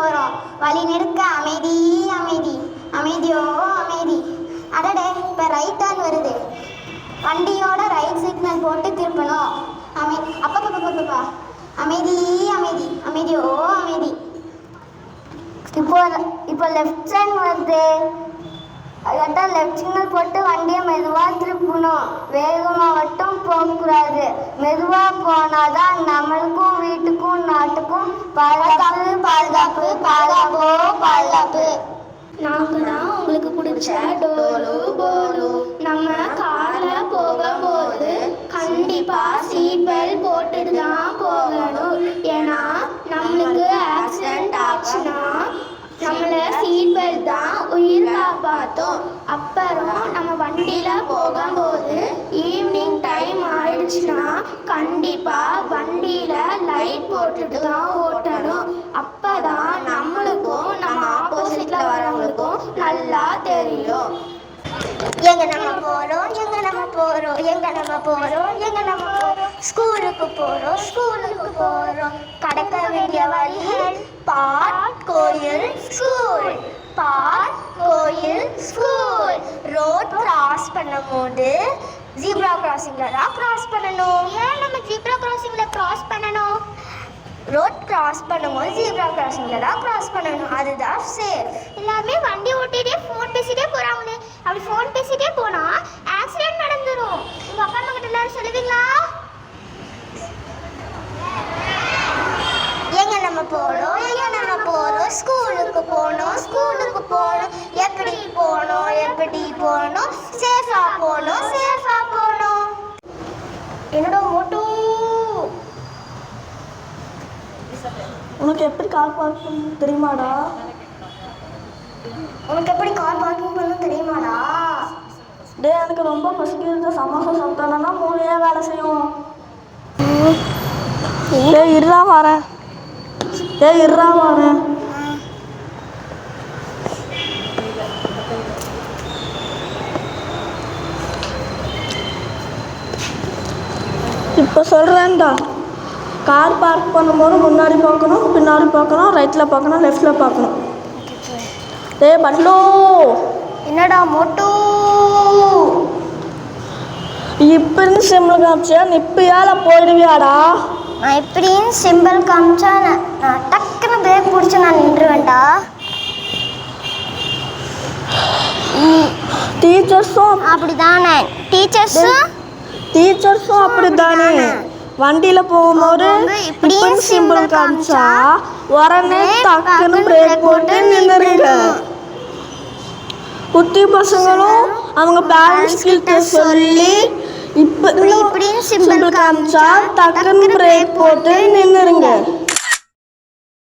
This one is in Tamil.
போகிறோம். வழி நெடுக்க அமைதி அமைதி, அமைதியோ அமைதி. அடடே, இப்போ ரைட் டர்ன் வருது. வண்டியோட ரைட் சிக்னல் போட்டு திருப்பணும். அப்பப்பா அமைதி அமைதி, அமைதியோ அமைதி. இப்போ லெஃப்ட் சைன் வருது. அதான் லெஃப்ட் சிக்னல் போட்டு வண்டியை மெதுவாக திருப்பணும். வேகமாக மட்டும் போகக்கூடாது. மெதுவாக போனாதான் நம்மளுக்கும் வீட்டுக்கும் நாட்டுக்கும் பாதுகாப்பு பாதுகாப்பு பாதுகாப்போ பாதுகாப்பு. நாங்கள் தான் உங்களுக்கு பிடிச்ச டோலு போலு. நம்ம காரில் போகும்போது கண்டிப்பாக சீட் பெல்ட் போட்டுட்டு தான் போகணும். ஏன்னா நம்மளுக்கு ஆக்சிடென்ட் ஆச்சுன்னா நம்மளை சீட் பெல்ட் தான் உயிர் காப்பாற்றும். அப்புறம் நம்ம வண்டியில் போகும்போது ஈவினிங் டைம் ஆயிடுச்சுன்னா கண்டிப்பாக வண்டியில் லைட் போட்டுட்டு தான் ஓட்டணும். அப்போ தான் நம்மளுக்கும் நம்ம ஆப்போசிட்டில் வரவங்களுக்கும் நல்லா தெரியும். எங்க நம்ம போறோம், எங்க நம்ம போறோம், எங்க நம்ம போறோம், எங்க நம்ம போறோம். ஸ்கூலுக்கு போறோம், ஸ்கூலுக்கு போறோம். கடக்க வேண்டிய வழிகள் பார்க், கோயில், ஸ்கூல். பார்க், கோயில், ஸ்கூல். ரோட் கிராஸ் பண்ணும்போது ஜீப்ரா கிராசிங்ல தான் கிராஸ் பண்ணணும். ஏன் நம்ம ஜீப்ரா கிராசிங்ல கிராஸ் பண்ணணும்? ரோட் கிராஸ் பண்ணும்போது ஜீப்ரா கிராசிங்ல தான் கிராஸ் பண்ணணும். அதுதான் சேஃப். எல்லாருமே வண்டி ஓட்டிகிட்டே ஃபோன் பேசிகிட்டே போகிறாங்களே. அப்படி ஃபோன் பேசிகிட்டே போனால் ஆக்சிடென்ட் நடந்துடும். உங்கள் அப்பா அம்மா கிட்ட எல்லாரும் சொல்லுவீங்களா? எங்க நம்ம போறோம், எங்க நம்ம போறோம். ஸ்கூலுக்கு போகணும், ஸ்கூலுக்கு போகணும். எப்படி போகணும், எப்படி போகணும். சேஃபா போகணும், சேஃபா போகணும். என்னோட மோட்டோ. உனக்கு எப்படி கார் பார்க் பண்ணணும் தெரியுமாடா? உனக்கு எப்படி கார் பார்க்கிங் பண்ணணும் தெரியுமாடா? டே, எனக்கு ரொம்ப பசிக்கிறது. சமோசா சாப்பிட்டானா மூளையே வேலை செய்யும். இருறா வரேன். இருறா வரேன். இப்போ சொல்கிறேன்டா. கார் பார்க் பண்ணும்போது முன்னாடி பார்க்கணும், பின்னாடி பார்க்கணும், ரைட்டில் பார்க்கணும், லெஃப்டில் பார்க்கணும். பட்லோ. என்னடா மோட்டோ? இப்படின்னு சிம்பிள் காமிச்சா நீ இப்பயால போயிடுவியாடா? நான் இப்படின்னு சிம்பிள் காமிச்சா நான் டக்குன்னு பிரேக் பிடிச்சி நான் நின்றுவேன்டா. டீச்சர்ஸும் அப்படிதானே? டீச்சர்ஸும் அப்படித்தானே. வண்டியில் போகும்போது இப்படின்னு சிம்பிள் காமிச்சா உடனே டக்குன்னு பிரேக் போட்டு நின்றுங்க. குட்டி பசங்களும் அவங்க பேரண்ட்ஸ் கிட்ட சொல்லி இப்படின்னு சிம்பிள் காமிச்சா டக்குன்னு பிரேக் போட்டு நின்றுங்க.